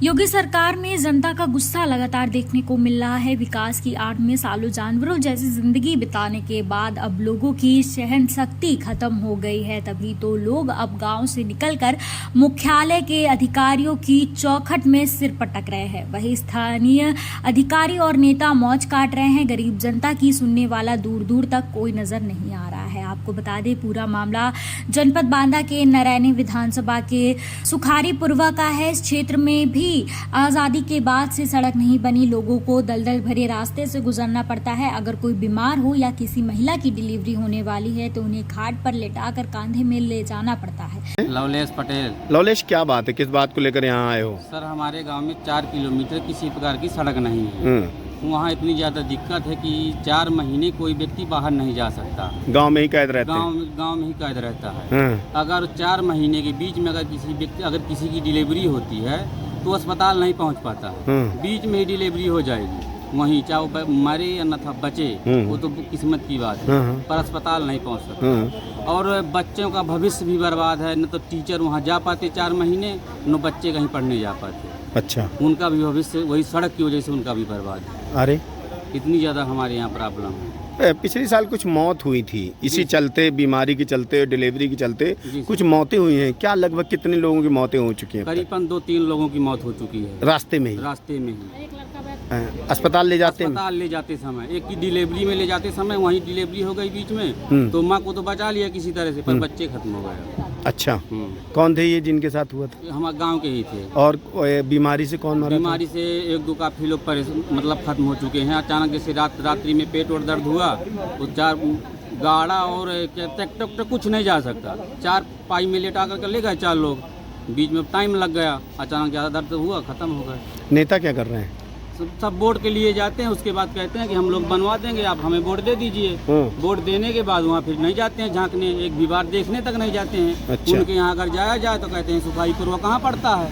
योगी सरकार में जनता का गुस्सा लगातार देखने को मिल रहा है। विकास की आड़ में सालों जानवरों जैसी जिंदगी बिताने के बाद अब लोगों की सहन शक्ति खत्म हो गई है। तभी तो लोग अब गांव से निकलकर मुख्यालय के अधिकारियों की चौखट में सिर पटक रहे हैं। वहीं स्थानीय अधिकारी और नेता मौज काट रहे हैं। गरीब जनता की सुनने वाला दूर दूर तक कोई नजर नहीं आ रहा है। आपको बता दें, पूरा मामला जनपद बांदा के नरैनी विधानसभा के सुखारीपुरवा का है। इस क्षेत्र में भी आजादी के बाद से सड़क नहीं बनी। लोगों को दलदल भरे रास्ते से गुजरना पड़ता है। अगर कोई बीमार हो या किसी महिला की डिलीवरी होने वाली है तो उन्हें खाट पर लेटाकर कांधे में ले जाना पड़ता है। लवलेश पटेल। लवलेश, क्या बात है, किस बात को लेकर यहाँ आए हो? सर, हमारे गांव में 4 किलोमीटर किसी प्रकार की सड़क नहीं है। वहाँ इतनी ज़्यादा दिक्कत है कि 4 महीने कोई व्यक्ति बाहर नहीं जा सकता। गांव में ही कैद रहते हैं? गांव में ही कैद रहता है। अगर 4 महीने के बीच में अगर किसी की डिलीवरी होती है तो अस्पताल नहीं पहुंच पाता। बीच में ही डिलीवरी हो जाएगी, वहीं चाहे वो मरे या न था बचे, वो तो किस्मत की बात है, पर अस्पताल नहीं पहुंच सकता। और बच्चों का भविष्य भी बर्बाद है। न तो टीचर वहां जा पाते 4 महीने, न बच्चे कहीं पढ़ने जा पाते। अच्छा, उनका भी भविष्य वही सड़क की वजह से उनका भी बर्बाद है। अरे, इतनी ज़्यादा हमारे यहाँ प्रॉब्लम है। पिछले साल कुछ मौत हुई थी इसी चलते, बीमारी के चलते, डिलीवरी के चलते कुछ मौतें हुई हैं। क्या लगभग कितने लोगों की मौतें हो चुकी हैं? करीबन 2-3 लोगों की मौत हो चुकी है रास्ते में ही। अस्पताल ले जाते समय, एक की डिलीवरी में ले जाते समय वहीं डिलीवरी हो गई बीच में, तो माँ को तो बचा लिया किसी तरह से, पर बच्चे खत्म हो गए। अच्छा, कौन थे ये जिनके साथ हुआ था? हमारे गांव के ही थे। और बीमारी से कौन मरा? बीमारी से 1-2 काफी लोग मतलब खत्म हो चुके हैं। अचानक जैसे रात्रि में पेट और दर्द हुआ तो 4 गाड़ा और ट्रैक्टर कुछ नहीं जा सकता, 4 पाई में लेटा कर ले गए 4 लोग। बीच में टाइम लग गया, अचानक ज़्यादा दर्द हुआ, खत्म हो गए। नेता क्या कर रहे हैं? सब वोट के लिए जाते हैं, उसके बाद कहते हैं कि हम लोग बनवा देंगे, आप हमें वोट दे दीजिए। वोट देने के बाद वहाँ फिर नहीं जाते हैं झांकने, एक भी बार देखने तक नहीं जाते हैं। अच्छा। उनके यहाँ अगर जाया जाए तो कहते हैं सुखाईपुरवा कहाँ पड़ता है।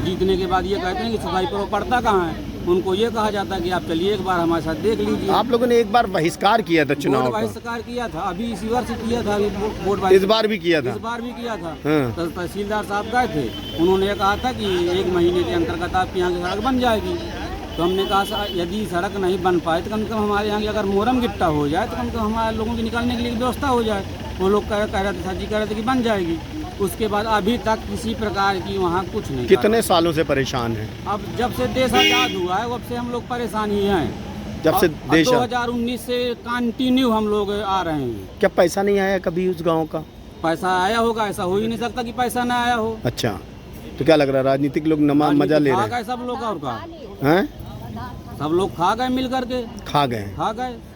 जीतने के बाद ये कहते हैं कि सुखाईपुरवा पड़ता कहाँ है। उनको ये कहा जाता है कि आप चलिए एक बार हमारे साथ देख लीजिए। आप लोगों ने एक बार बहिष्कार किया था चुनाव का? बहिष्कार किया था, अभी इसी वर्ष किया था। वोट इस बार भी किया था? इस बार भी किया था। तो तहसीलदार साहब गए थे, उन्होंने कहा था कि 1 महीने के अंतर्गत आपके यहाँ की सड़क बन जाएगी। तो हमने कहा यदि सड़क नहीं बन पाए तो कम से कम हमारे यहाँ की अगर मोरम गिट्टा हो जाए तो कम से कम हमारे लोगों की निकालने के लिए व्यवस्था हो जाए। वो लोग कह रहे थे, सर जी कह रहे थे कि बन जाएगी। उसके बाद अभी तक किसी प्रकार की वहाँ कुछ नहीं। कितने सालों से परेशान हैं? अब जब से देश आज़ाद हुआ है तब से हम लोग परेशान ही हैं। जब से देश 2019 से कंटिन्यू हम लोग आ रहे हैं। क्या पैसा नहीं आया कभी उस गाँव का? पैसा आया होगा, ऐसा हो ही नहीं सकता कि पैसा ना आया हो। अच्छा, तो क्या लग रहा है राजनीतिक लोग मजा ले रहे हैं? सब लोग और का हैं? सब लोग खा गए, मिल करके खा गए।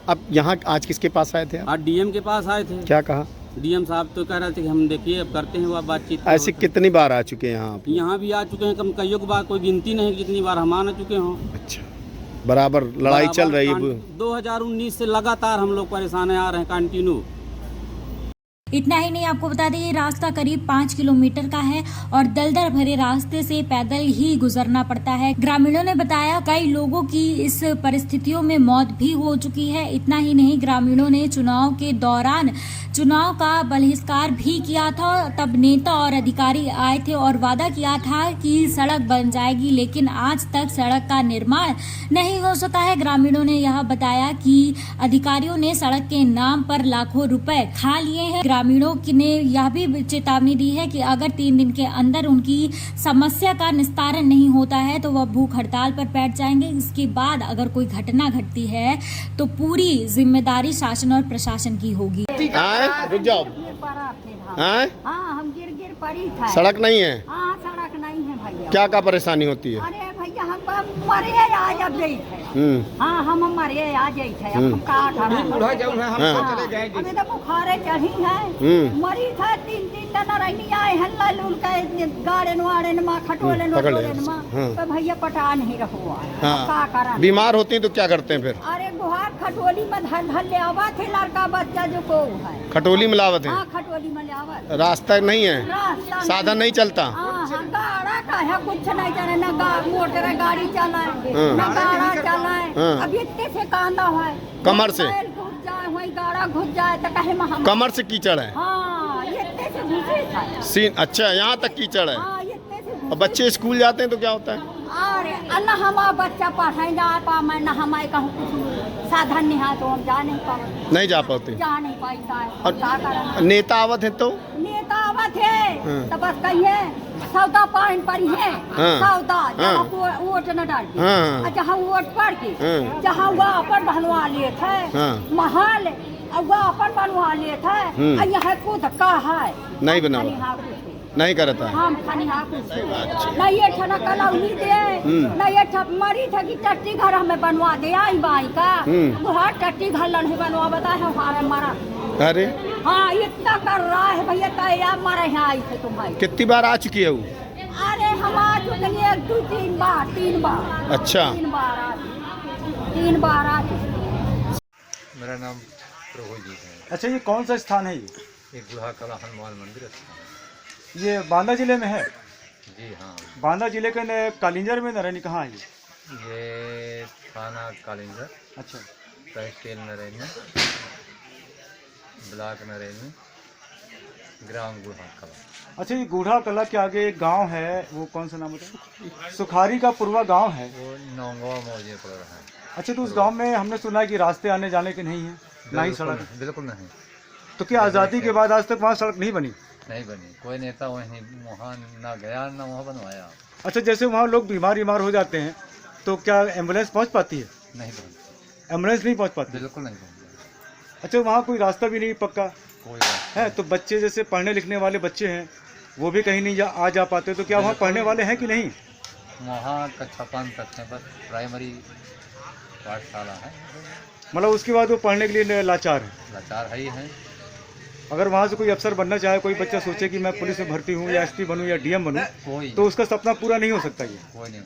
अब यहाँ आज किसके पास आए थे? आज डीएम के पास आए थे। क्या कहा? डीएम साहब तो कह रहे थे कि हम देखिए अब करते हैं वो बातचीत। ऐसे कितनी बार आ चुके हैं यहाँ? यहाँ भी आ चुके हैं, कम कईयों की बार कोई गिनती नहीं कितनी बार हम आ चुके हों। अच्छा, बराबर लड़ाई चल रही है। 2019 से लगातार हम लोग परेशान आ रहे हैं कंटिन्यू। इतना ही नहीं, आपको बता दें ये रास्ता करीब 5 किलोमीटर का है और दलदल भरे रास्ते से पैदल ही गुजरना पड़ता है। ग्रामीणों ने बताया कई लोगों की इस परिस्थितियों में मौत भी हो चुकी है। इतना ही नहीं, ग्रामीणों ने चुनाव के दौरान चुनाव का बहिष्कार भी किया था। तब नेता और अधिकारी आए थे और वादा किया था कि सड़क बन जाएगी, लेकिन आज तक सड़क का निर्माण नहीं हो सका है। ग्रामीणों ने यह बताया कि अधिकारियों ने सड़क के नाम पर लाखों रुपए खा लिए हैं। ग्रामीणों ने यह भी चेतावनी दी है कि अगर 3 दिन के अंदर उनकी समस्या का निस्तारण नहीं होता है तो वह भूख हड़ताल पर बैठ जाएंगे। इसके बाद अगर कोई घटना घटती है तो पूरी जिम्मेदारी शासन और प्रशासन की होगी। रुक जाओ। हाँ, हम गिर पड़ी था। सड़क नहीं है? हाँ, सड़क नहीं है भैया। क्या परेशानी होती है? अरे भैया हम मरे आज अब गई थे। हाँ, हम मरे आ गई थे। हम का हमें तो बुखारे चढ़ी है। मरी था 3 दिन नरैनी आए हल्ला लूल के गाड़े वाड़े मा खटोले मा तो भैया पटा नहीं रहो। का करा? बीमार होती तो क्या करते हैं फिर? अरे गुहार खटोली में धल ले आवा थे लड़का बच्चा जो को है। खटोली में लावत है? हाँ, खटोली में लावत। रास्ता नहीं है, साधन नहीं चलता। गाड़ा का है, कुछ नहीं चले, न मोटर गाड़ी चलाए न गाड़ा चलाए। अब इतने से कांदा है कमर से घुस जाए, वही गाड़ा घुस जाए तो कहे कमर से कीचड़ है। हाँ, इतने से घुसे था। सीन अच्छा, यहाँ तक कीचड़ है। हाँ, इतने से और बच्चे स्कूल जाते हैं तो क्या होता है? अरे न हमारा बच्चा पढ़े जा पा मैं न हमारे कहूँ कुछ साधन नहीं है तो हम जा नहीं पाते, नहीं जा पाते। जा नहीं पाता है। और क्या करना? नेता आवत है तो नेता आवत है तो बस कहिए सौदा पाइन पर ही है, सौदा जहाँ वोट न डाल के, जहाँ वोट पड़ के, जहाँ वह अपन बनवा लिए थे महल, वह अपन बनवा लिए थे, यहाँ खुद का है नहीं बना, नहीं करता है। हम खानी हाँ कुछ नहीं ये ठना कलौनी दे, नहीं ये ठप मरी था कि टट्टी घर हमें बनवा दे आई बाई का, वहाँ टट्टी घर नहीं बनवा बता है हमारे मारा। अरे हाँ इतना कर रहा है भैया तैयार मारे यहाँ आई थे तुम भाई। कितनी बार आ चुकी है वो? अरे हम आ चुके हैं 2-3 बार 3 बार। अच्छा 3 बार आ चुके। मेरा नाम प्रभु जी है। अच्छा ये कौन सा स्थान है ये बूढ़ा कला हनुमान मंदिर स्थान ये बांदा जिले में है? है। जी हाँ, बांदा जिले के कालिंजर में नरैनी कहाँ है ये थाना कालिंजर, अच्छा तहसील नरैनी, ब्लॉक नरैनी, ग्राम बूढ़ा कला। अच्छा ये बूढ़ा कला के आगे एक गांव है, वो कौन सा नाम होता है? सुखारी का पूर्वा गांव है। वो नौंगवा मौजे पर है। अच्छा तो उस गांव में हमने सुना है कि रास्ते आने जाने के नहीं है, ना ही सड़क। बिल्कुल नहीं, तो क्या आज़ादी के बाद आज तक वहाँ सड़क नहीं बनी? नहीं बनी। कोई नेता वहीं वहाँ ना गया ना वहाँ बनवाया। अच्छा जैसे वहाँ लोग बीमार हो जाते हैं तो क्या एम्बुलेंस पहुँच पाती है? नहीं बनती, एम्बुलेंस नहीं पहुँच पाती। बिल्कुल नहीं बनती। अच्छा वहाँ कोई रास्ता भी नहीं पक्का कोई बात है, तो बच्चे जैसे पढ़ने लिखने वाले बच्चे हैं वो भी कहीं नहीं आ जा पाते, तो क्या वहाँ पढ़ने वाले हैं कि नहीं? वहाँ कक्षा 5 तक है, बस प्राइमरी पाठशाला है। मतलब उसके बाद वो पढ़ने के लिए लाचार है। लाचार है ही है। अगर वहाँ से कोई अफसर बनना चाहे, कोई बच्चा सोचे कि मैं पुलिस में भर्ती हूँ या एसपी बनूँ या डीएम बनूँ, कोई तो उसका सपना पूरा नहीं हो सकता ये। कोई नहीं।